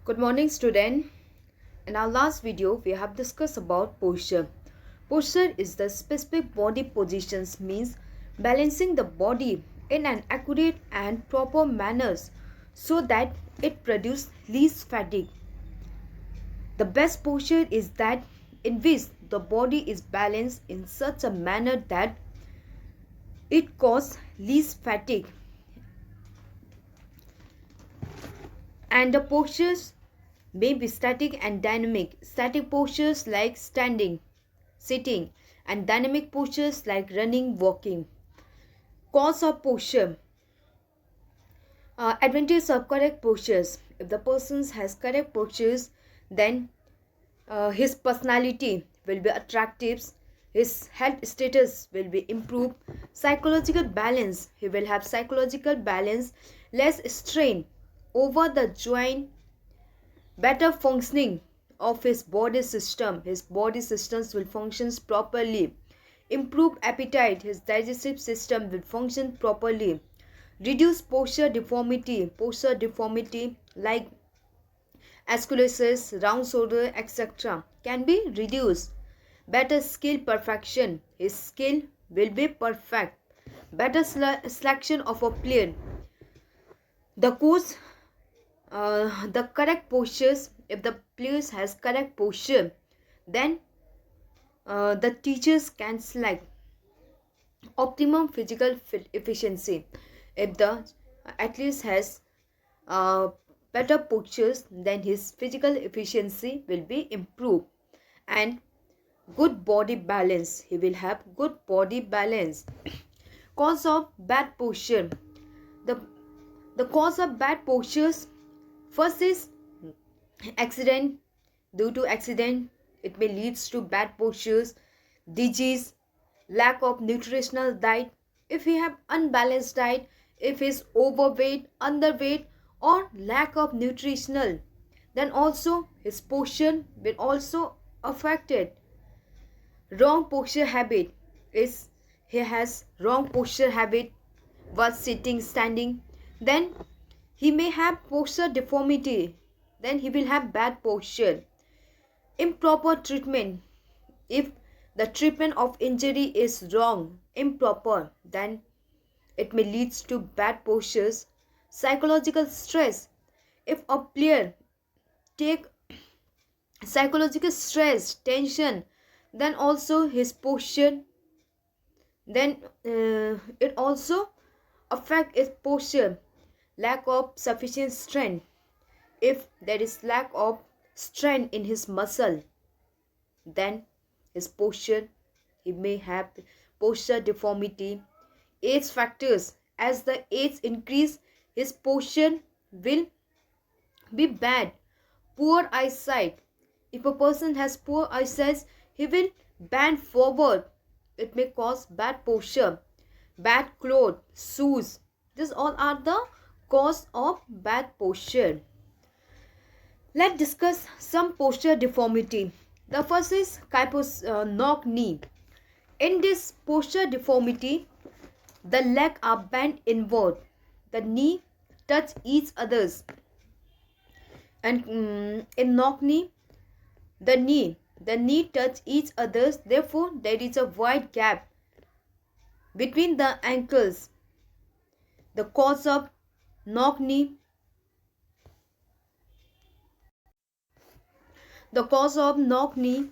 Good morning, student. In our last video, we have discussed about posture. Posture is the specific body positions, means balancing the body in an accurate and proper manners so that it produces least fatigue. The best posture is that in which the body is balanced in such a manner that it causes least fatigue. And the postures may be static and dynamic. Static postures like standing, sitting, and dynamic postures like running, walking. Cause of posture. Advantage of correct postures. If the person has correct postures, then his personality will be attractive, his health status will be improved, psychological balance, he will have psychological balance, less strain over the joint, better functioning of his body systems will function properly, improved appetite, his digestive system will function properly, reduce posture deformity like scoliosis, round shoulder, etc. can be reduced. Better skill perfection, his skill will be perfect. Better selection of a player. The coach, the correct postures, if the players has correct posture, then the teachers can select optimum physical efficiency. If the athlete has better postures, then his physical efficiency will be improved. And good body balance, he will have good body balance. Cause of bad posture. The cause of bad postures, first is accident. Due to accident, it may leads to bad postures, disease, lack of nutritional diet. If he have unbalanced diet, if he is overweight, underweight, or lack of nutritional, then also his posture will also affected. Wrong posture habit is he has wrong posture habit while sitting, standing, then he may have posture deformity, then he will have bad posture. Improper treatment, if the treatment of injury is wrong, improper, then it may lead to bad postures. Psychological stress, if a player take psychological stress, tension, then also his posture, then it also affect his posture. Lack of sufficient strength, if there is lack of strength in his muscle, then his posture, he may have posture deformity. Age factors, as the age increase, his posture will be bad. Poor eyesight, if a person has poor eyesight, he will bend forward, it may cause bad posture. Bad clothes, shoes, these all are the cause of bad posture. Let's discuss some posture deformity. The first is Kyposis, knock knee. In this posture deformity, the leg are bent inward, the knee touch each others, and in knock knee, the knee touch each others. Therefore, there is a wide gap between the ankles. The cause of knock knee. The cause of knock knee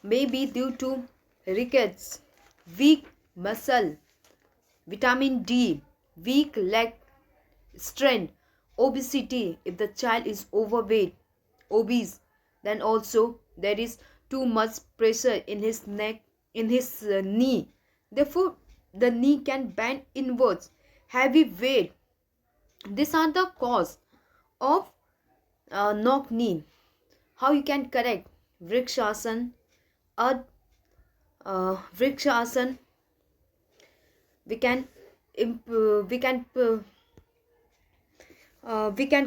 may be due to rickets, weak muscle, vitamin D, weak leg strength, obesity. If the child is overweight, obese, then also there is too much pressure in his neck, in his knee. Therefore, the knee can bend inwards. Heavy weight. These are the cause of knock knee. How you can correct? Vrikshasana, Vrikshasana. We can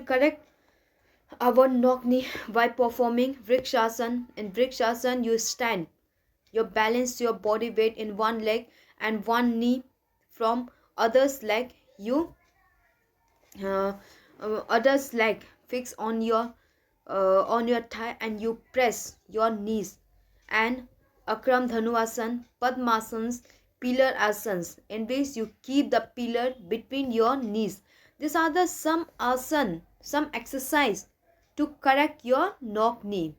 correct our knock knee by performing Vrikshasana. In Vrikshasana, you stand, you balance your body weight in one leg and one knee from others leg. You others leg fix on your on your thigh and you press your knees. And Akram Dhanuasan, Padmasans, pillar asanas, in which you keep the pillar between your knees. These are the some asan, some exercise to correct your knock knee.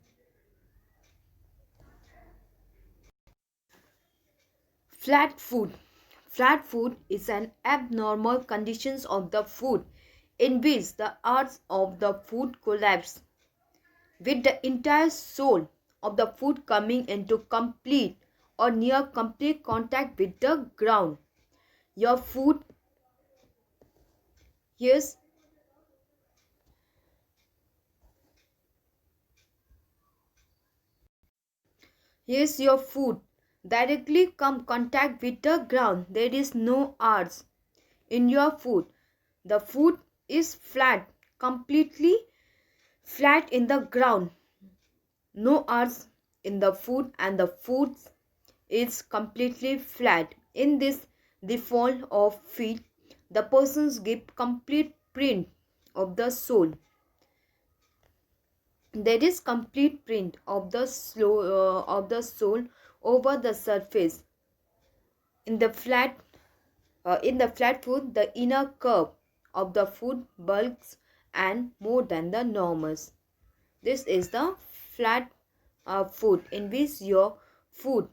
Flat foot. Flat foot is an abnormal condition of the foot in which the arch of the foot collapse, with the entire sole of the foot coming into complete or near complete contact with the ground. Your foot, yes, your foot directly come contact with the ground. There is no arch in your foot. The foot is flat, completely flat in the ground. No arch in the foot, and the foot is completely flat. In this default of feet, the persons give complete print of the sole. There is complete print of the sole over the surface. In the flat foot, the inner curve of the foot bulks and more than the normals. This is the flat foot in which your foot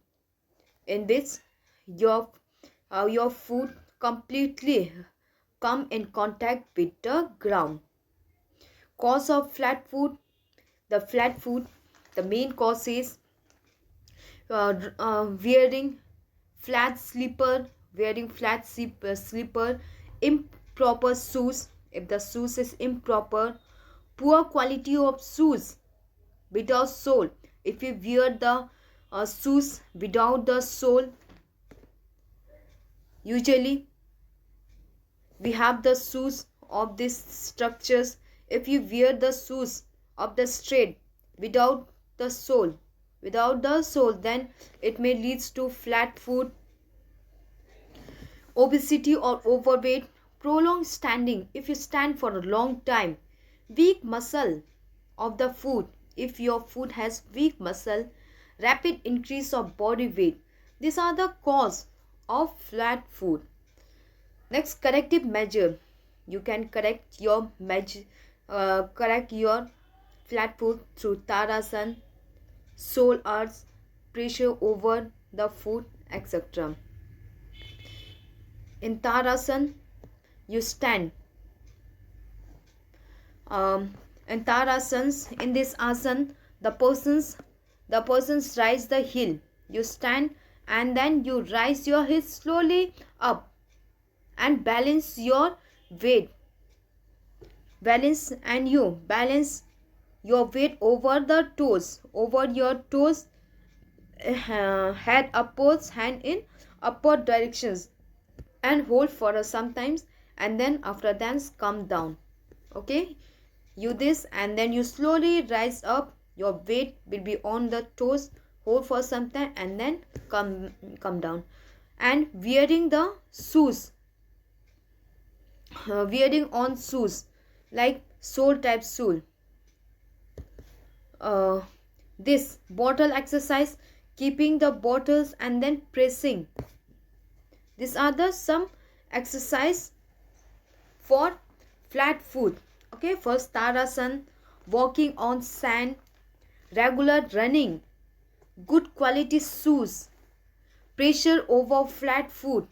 completely come in contact with the ground. Cause of flat foot. The main cause is wearing flat slipper, improper shoes. If the shoes is improper, poor quality of shoes without sole. If you wear the shoes without the sole, usually we have the shoes of these structures. If you wear the shoes of the straight without the sole, then it may leads to flat foot, obesity or overweight, prolonged standing. If you stand for a long time, weak muscle of the foot. If your foot has weak muscle, rapid increase of body weight. These are the cause of flat foot. Next, corrective measure. You can correct your flat foot through Tadasana, sole arch, pressure over the foot, etc. In Tadasana, you stand. In Tadasanas, in this asana, the persons rise the heel. You stand and then you rise your heel slowly up and balance your weight. Balance your weight over the toes, over your toes, head upwards, hand in upward directions, and hold for some times, and then after that come down. Okay, you this and then you slowly rise up. Your weight will be on the toes, hold for some time and then come down. And wearing the shoes, wearing on shoes like sole type shoe. This bottle exercise, keeping the bottles and then pressing. These are the some exercise for flat foot. Okay, first Tadasana, walking on sand, regular running, good quality shoes, pressure over flat foot,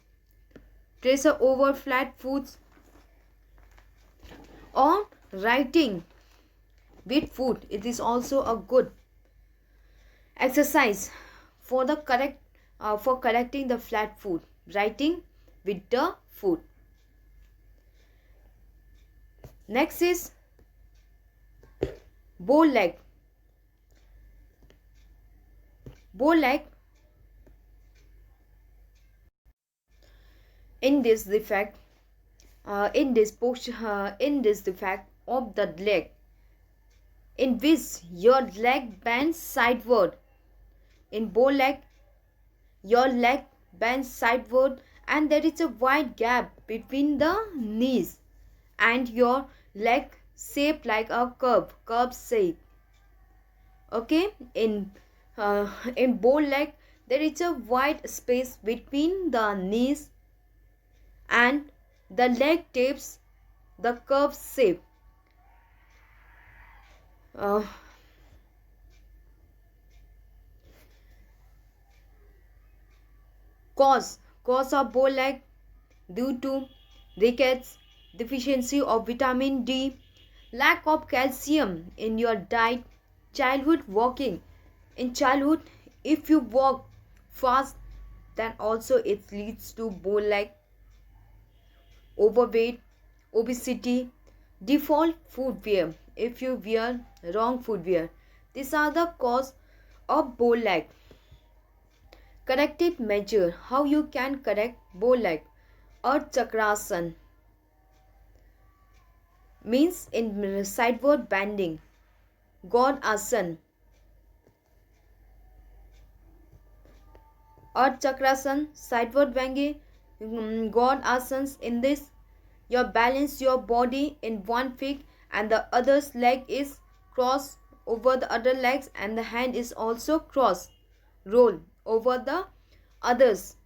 or writing with foot. It is also a good exercise for the correcting the flat foot, writing with the foot. Next is bow leg. In this defect of the leg, in which your leg bends sideward. In bow leg, your leg bends sideward and there is a wide gap between the knees and your leg shaped like a curve shape. Okay, in bow leg there is a wide space between the knees and the leg tips the curved shape. uh, cause of bow leg due to rickets, deficiency of vitamin D, lack of calcium in your diet, childhood walking. In childhood, if you walk fast, then also it leads to bow leg, overweight, obesity, default footwear. If you wear wrong footwear, these are the cause of bow leg. Corrective measure. How you can correct bow leg? Earth Chakrasana means in sideward bending. God Asana. Earth Chakrasana, sideward bending. God Asanas. In this, you balance your body in one foot and the other's leg is crossed over the other legs and the hand is also crossed. Roll over the others.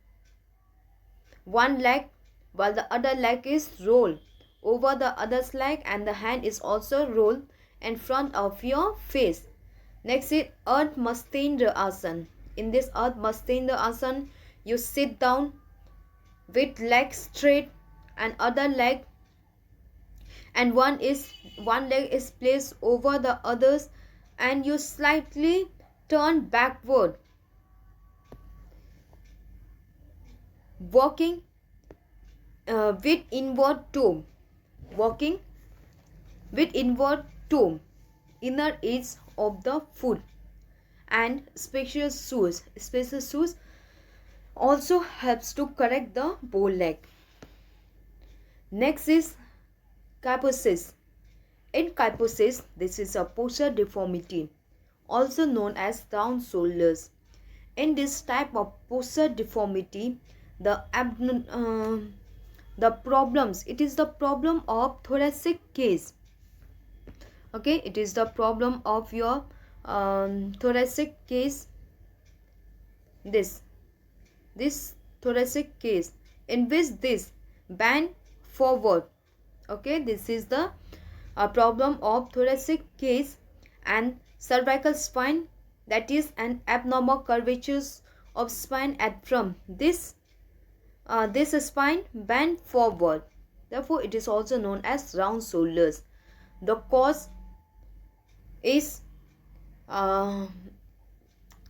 One leg while the other leg is rolled over the other's leg and the hand is also rolled in front of your face. Next is Earth Mustang Asana. In this Earth Mustang Asana, you sit down with legs straight and other leg and one leg is placed over the others and you slightly turn backward, walking with inward toe, walking with inward toe, inner edge of the foot, and spacious shoes. Spacious shoes also helps to correct the bow leg. Next is Kyposis. In kyposis, this is a posture deformity, also known as round shoulders. In this type of posture deformity, the problems, it is the problem of thoracic case. Okay, it is the problem of your thoracic case. This thoracic case in which this bend forward. Okay, this is the problem of thoracic case and cervical spine, that is an abnormal curvature of spine at from this spine bend forward. Therefore, it is also known as round shoulders. The cause is the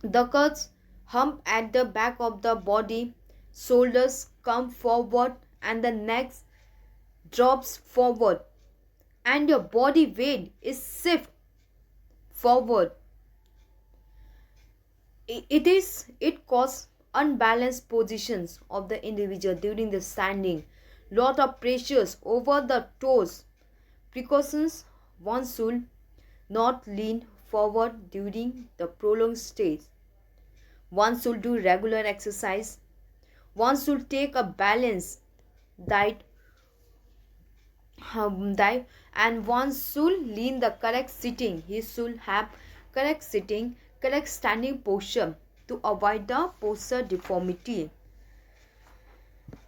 cause hump at the back of the body, shoulders come forward and the neck drops forward and your body weight is shift forward. It causes unbalanced positions of the individual during the standing, lot of pressures over the toes. Precautions: one should not lean forward during the prolonged stage. One should do regular exercise. One should take a balanced diet, and one should lean the correct sitting. He should have correct sitting, correct standing posture to avoid the posture deformity.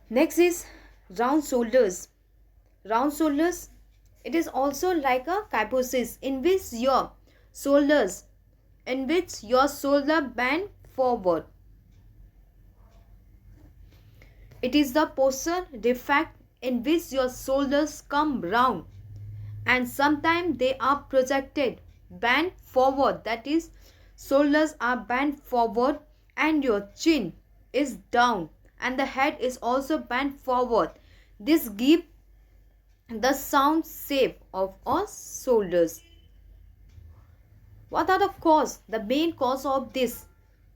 Next is round shoulders. Round shoulders, it is also like a kyposis in which your shoulder bend forward. It is the posture defect in which your shoulders come round and sometimes they are projected, bent forward, that is shoulders are bent forward and your chin is down and the head is also bent forward. This gives the sound shape of our shoulders. What are the cause? The main cause of this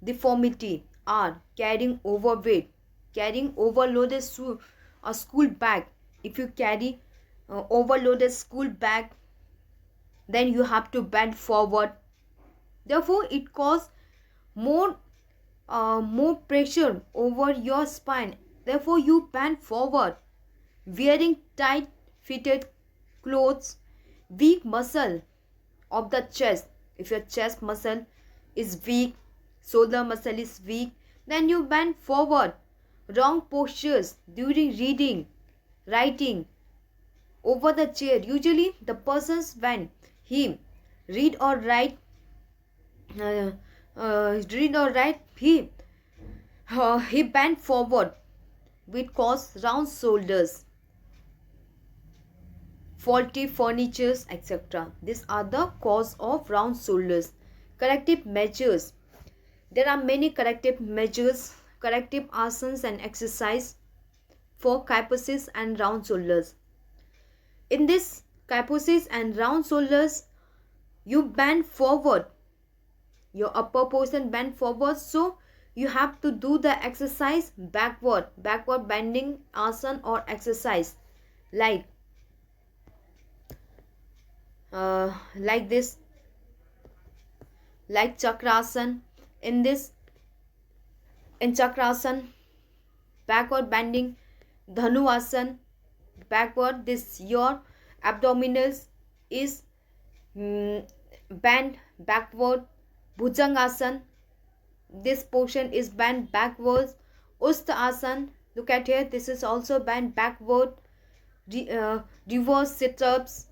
deformity are carrying overweight, carrying overloaded school bag. If you carry overloaded school bag, then you have to bend forward. Therefore, it causes more pressure over your spine. Therefore, you bend forward. Wearing tight fitted clothes, weak muscle of the chest. If your chest muscle is weak, shoulder muscle is weak, then you bend forward. Wrong postures during reading, writing, over the chair. Usually the persons when he read or write, uh, he bent forward, which cause round shoulders, faulty furnitures, etc. These are the cause of round shoulders. Corrective measures. There are many corrective measures, corrective asanas and exercise for kyposis and round shoulders. In this kyposis and round shoulders, you bend forward, your upper portion bend forward, so you have to do the exercise backward bending asana or exercise like this, like chakrasana. In chakrasana, backward bending, dhanuasana, backward, this your abdominals is bent backward. Bhujangasana, this portion is bent backwards. Ustasana, look at here, this is also bent backward. Reverse sit-ups,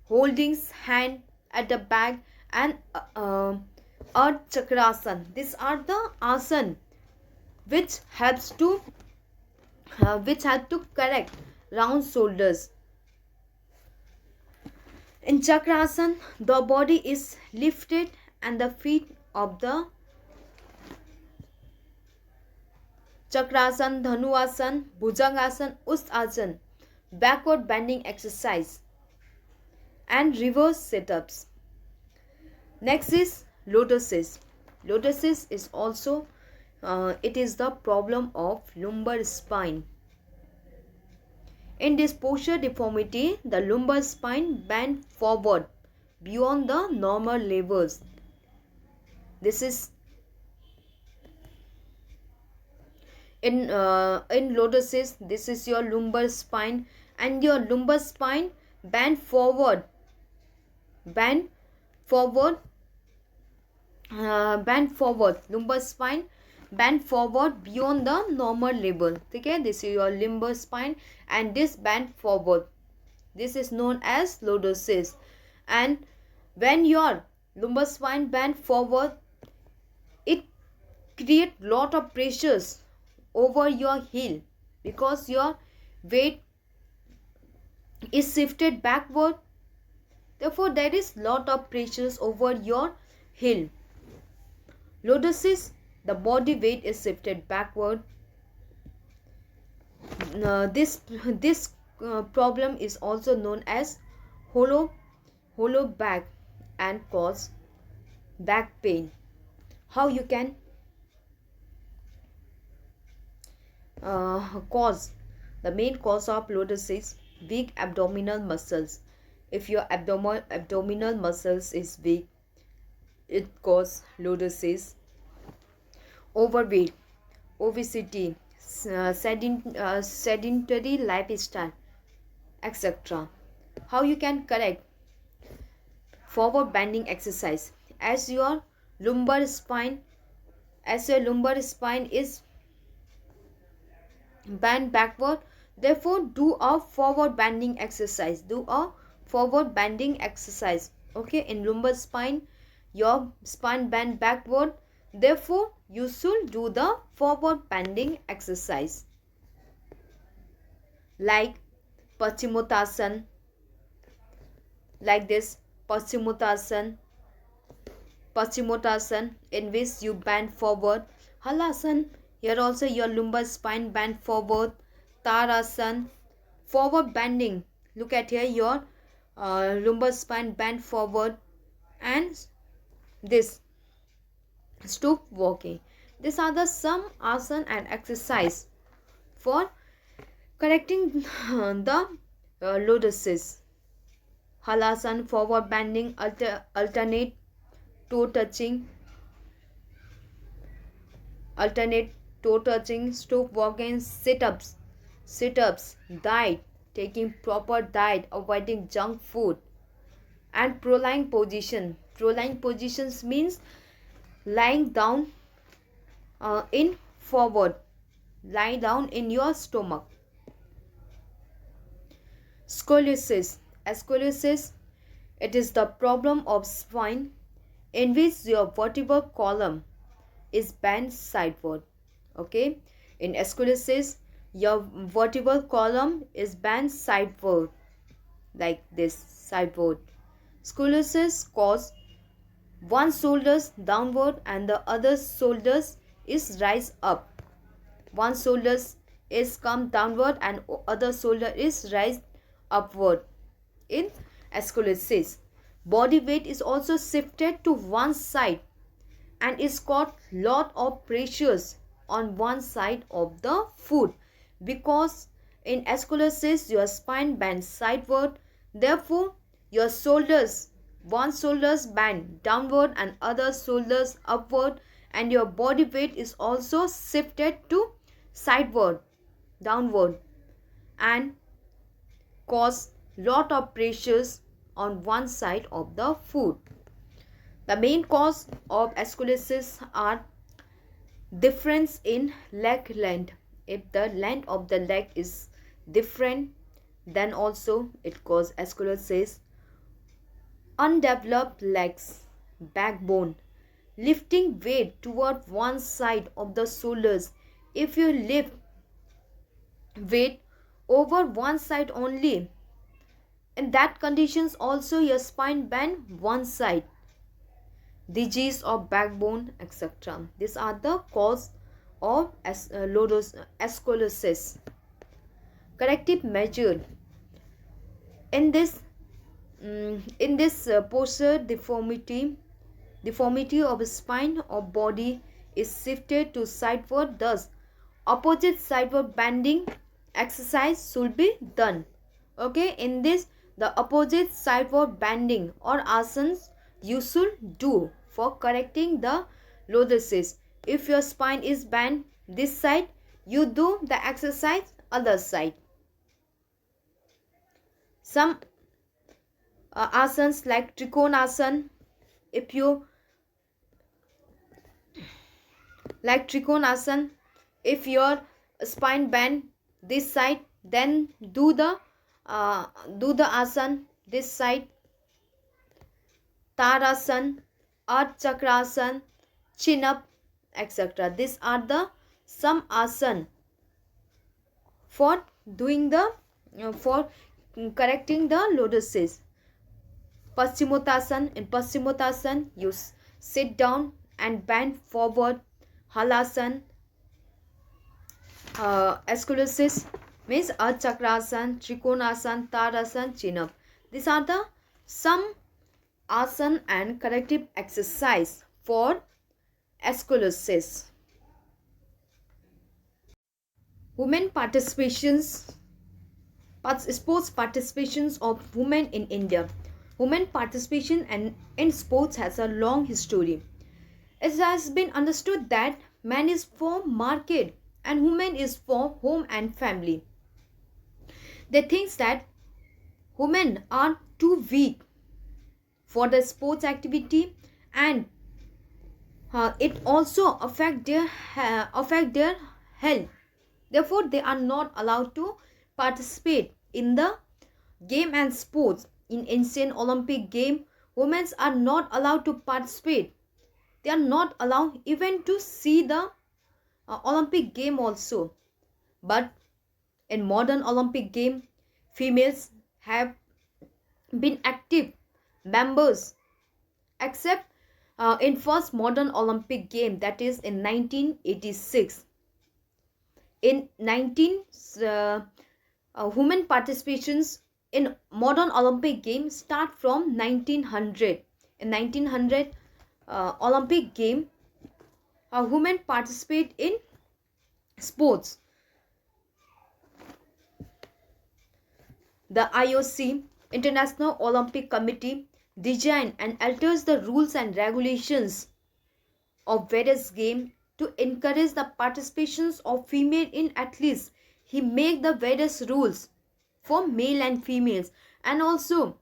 holdings hand at the back, and Ardha Chakrasana. These are the asana which helps to correct round shoulders. In Chakrasana, the body is lifted and the feet of the Chakrasana, Dhanuasana, Bhujangasana, Ustasana, backward bending exercise and reverse sit-ups. Next is Lotuses. Lotuses is also it is the problem of lumbar spine. In this posture deformity, the lumbar spine bend forward beyond the normal levels. This is in Lotuses. This is your lumbar spine, and your lumbar spine bend forward, lumbar spine bend forward beyond the normal level. Okay, this is your lumbar spine and this bend forward. This is known as Lotuses. And when your lumbar spine bend forward, it creates lot of pressures over your heel because your weight is shifted backward. Therefore, there is lot of pressures over your heel. Lotuses, the body weight is shifted backward. This problem is also known as hollow back and cause back pain. How you can cause? The main cause of lotuses, weak abdominal muscles. If your abdominal muscles is weak, it causes lotuses. Overweight, obesity, sedentary lifestyle, etc. How you can correct? Forward bending exercise. As your lumbar spine is bent backward, therefore do a forward bending exercise. Okay, in lumbar spine, your spine bend backward, therefore you should do the forward bending exercise like Paschimottanasana, like this Paschimottanasana, in which you bend forward. Halasana, here also your lumbar spine bend forward. Tarasana, forward bending. Look at here, your lumbar spine bend forward. And this stoop walking. These are the some asana and exercise for correcting the lotuses. Halasana, forward bending, alternate toe touching, stoop walking, sit-ups, diet, taking proper diet, avoiding junk food, and prolonged position. Prolonged positions means lying down in forward, lie down in your stomach. Scoliosis. Scoliosis, it is the problem of spine in which your vertebral column is bent sideward. Okay, in scoliosis, your vertebral column is bent sideward, like this, sideward. Scoliosis cause one shoulders downward and the other shoulders is rise up. One shoulders is come downward and other shoulder is rise upward. In scoliosis, body weight is also shifted to one side and is got lot of pressures on one side of the foot, because in scoliosis your spine bends sideward, therefore your shoulders, one shoulders bend downward and other shoulders upward, and your body weight is also shifted to sideward, downward, and cause lot of pressures on one side of the foot. The main cause of scoliosis are difference in leg length. If the length of the leg is different, then also it causes scoliosis. Undeveloped legs, backbone, lifting weight toward one side of the shoulders. If you lift weight over one side only, in that conditions also your spine bend one side. Disease of backbone, etc. These are the cause of scoliosis. Corrective measure. In this posture deformity of spine or body is shifted to sideward, thus opposite sideward bending exercise should be done. Okay, in this the opposite sideward bending or asanas you should do for correcting the lotuses. If your spine is bent this side, you do the exercise other side. Some asanas like trikonasana, if you like trikonasana, if your spine bend this side, then do the asana this side. Tarasana, Ardha Chakrasana, chin up, etc. These are the some asana for doing the for correcting the lotuses. Paschimottanasana. In Paschimottanasana, you sit down and bend forward. Halasana. Scoliosis means Ardha Chakrasana, Trikonasana, Tarasana, chin up. These are the some asana and corrective exercise for scoliosis. Women participations, sports participations of women in India. Women participation in sports has a long history. It has been understood that man is for market and woman is for home and family. They think that women are too weak for the sports activity, and it also affect their health. Therefore, they are not allowed to participate in the game and sports. In ancient Olympic game, women are not allowed to participate. They are not allowed even to see the Olympic game also. But in modern Olympic game, females have been active members, except in first modern Olympic game, that is in 1986. In women participations in modern Olympic games start from 1900. In 1900 Olympic game, women participate in sports. The IOC, International Olympic Committee, design and alters the rules and regulations of various games to encourage the participations of female in athletes. He make the various rules for male and females, and also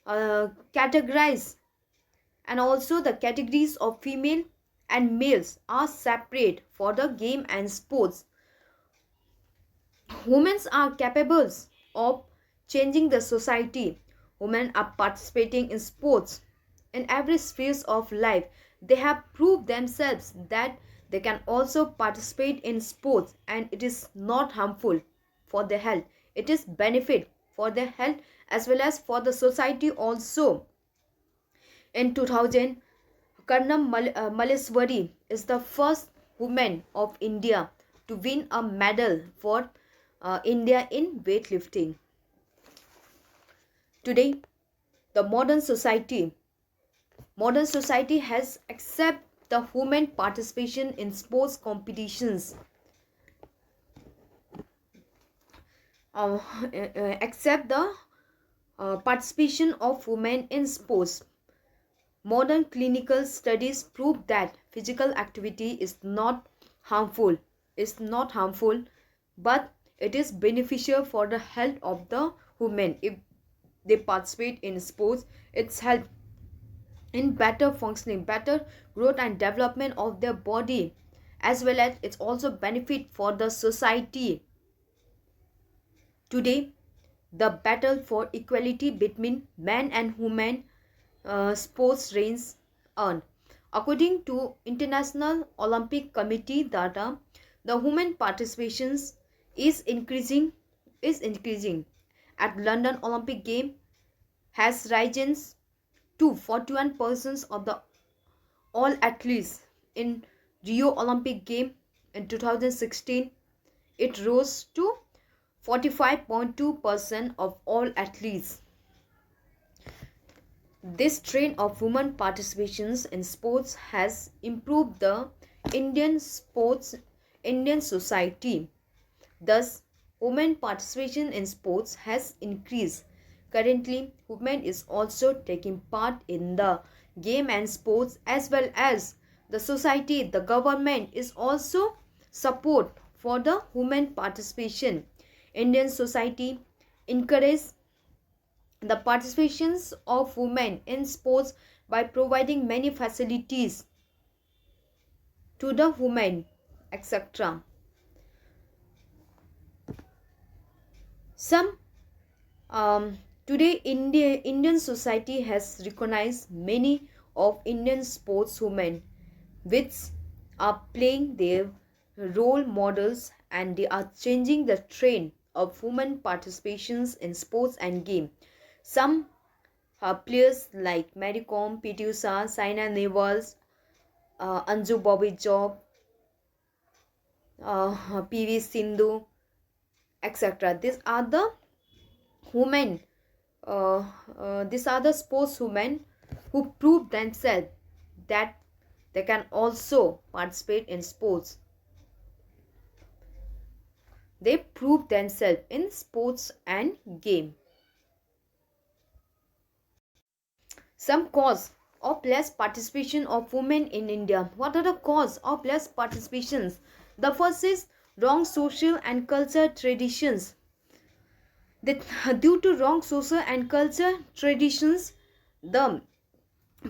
categorize, and also the categories of female and males are separate for the game and sports. Women are capable of changing the society. Women are participating in sports in every sphere of life. They have proved themselves that they can also participate in sports, and it is not harmful for their health. It is benefit for their health as well as for the society also. In 2000, Maleswari is the first woman of India to win a medal for India in weightlifting. Today, the modern society has accepted the women participation in sports competitions. Accept the participation of women in sports. Modern clinical studies prove that physical activity is not harmful, but it is beneficial for the health of the women. If they participate in sports, it's help in better functioning, better growth and development of their body, as well as it's also benefit for the society. Today, the battle for equality between men and women sports reigns on. According to International Olympic Committee data, the women participations is increasing. At London Olympic Game has risen to 41% of the all athletes. In Rio Olympic Game in 2016, it rose to 45.2% of all athletes. This trend of women participations in sports has improved the Indian society. Thus, women participation in sports has increased. Currently, women is also taking part in the game and sports, as well as the society, the government is also support for the women participation. Indian society encourage the participations of women in sports by providing many facilities to the women, etc. Some Today Indian society has recognized many of Indian sportswomen which are playing their role models, and they are changing the trend of women participations in sports and game. Some players like Mary Kom, P.T. Usha, Saina Nehwal, Anju Bobby Job, P.V. Sindhu, etc. Women, these are the sportswomen who prove themselves that they can also participate in sports. They prove themselves in sports and game. Some cause of less participation of women in India. What are the cause of less participations? The first is wrong social and cultural traditions. Due to wrong social and cultural traditions, the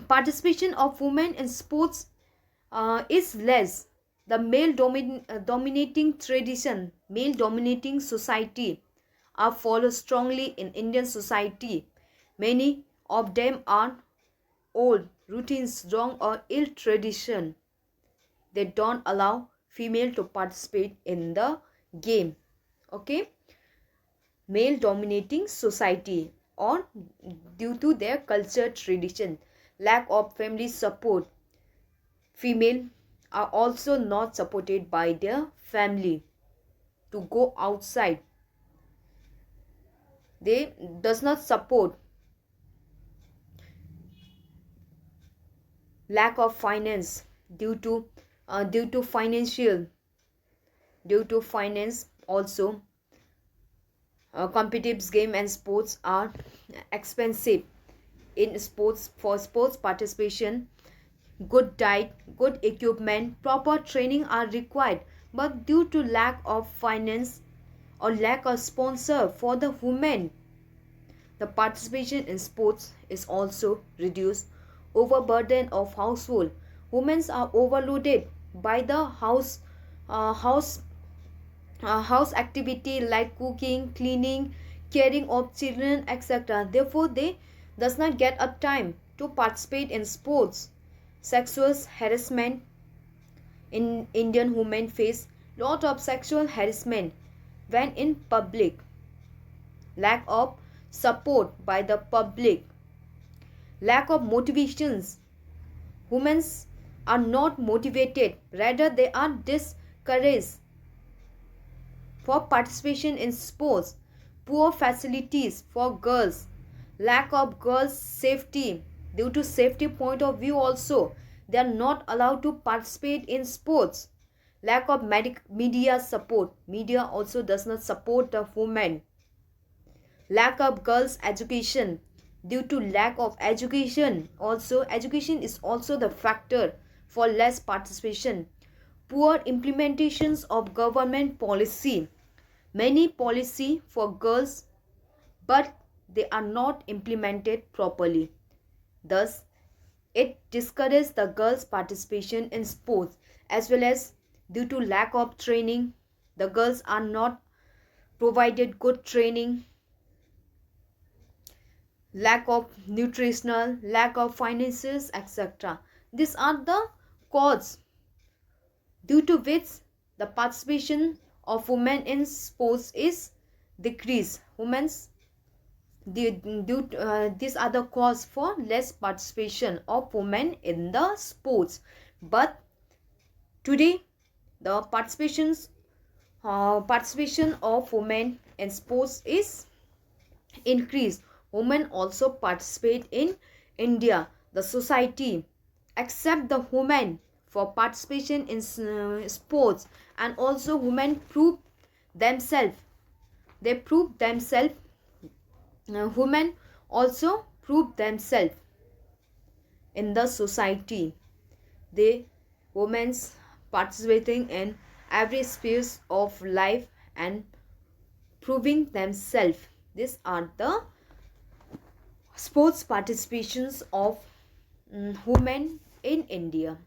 participation of women in sports is less. The dominating tradition, male dominating society are followed strongly in Indian society. Many of them are old routines, wrong or ill tradition. They don't allow female to participate in the game. Okay, male dominating society, or due to their culture tradition, lack of family support, female are also not supported by their family to go outside. They does not support. Lack of finance, due to finance also. Competitive game and sports are expensive. In sports, for sports participation, good diet, good equipment, proper training are required, but due to lack of finance or lack of sponsor for the women, the participation in sports is also reduced. Overburden of household. Women are overloaded by the uh, house house activity like cooking, cleaning, caring of children, etc. Therefore, they does not get a time to participate in sports. Sexual harassment. In Indian women face lot of sexual harassment when in public. Lack of support by the public. Lack of motivations. Women are not motivated, rather they are discouraged for participation in sports. Poor facilities for girls. Lack of girls safety. Due to safety point of view also, they are not allowed to participate in sports. Lack of media support. Media also does not support the women. Lack of girls education. Due to lack of education also, education is also the factor for less participation. Poor implementations of government policy. Many policy for girls, but they are not implemented properly. Thus, it discourages the girls' participation in sports, as well as due to lack of training. The girls are not provided good training. Lack of nutritional, lack of finances, etc. These are the causes due to which the participation of women in sports is decreased. These are the cause for less participation of women in the sports. But today, the participation of women in sports is increased. Women also participate in India. The society accept the women for participation in sports, and also women prove themselves. They prove themselves. Women also prove themselves in the society. They women's participating in every sphere of life and proving themselves. These are the sports participations of women in India.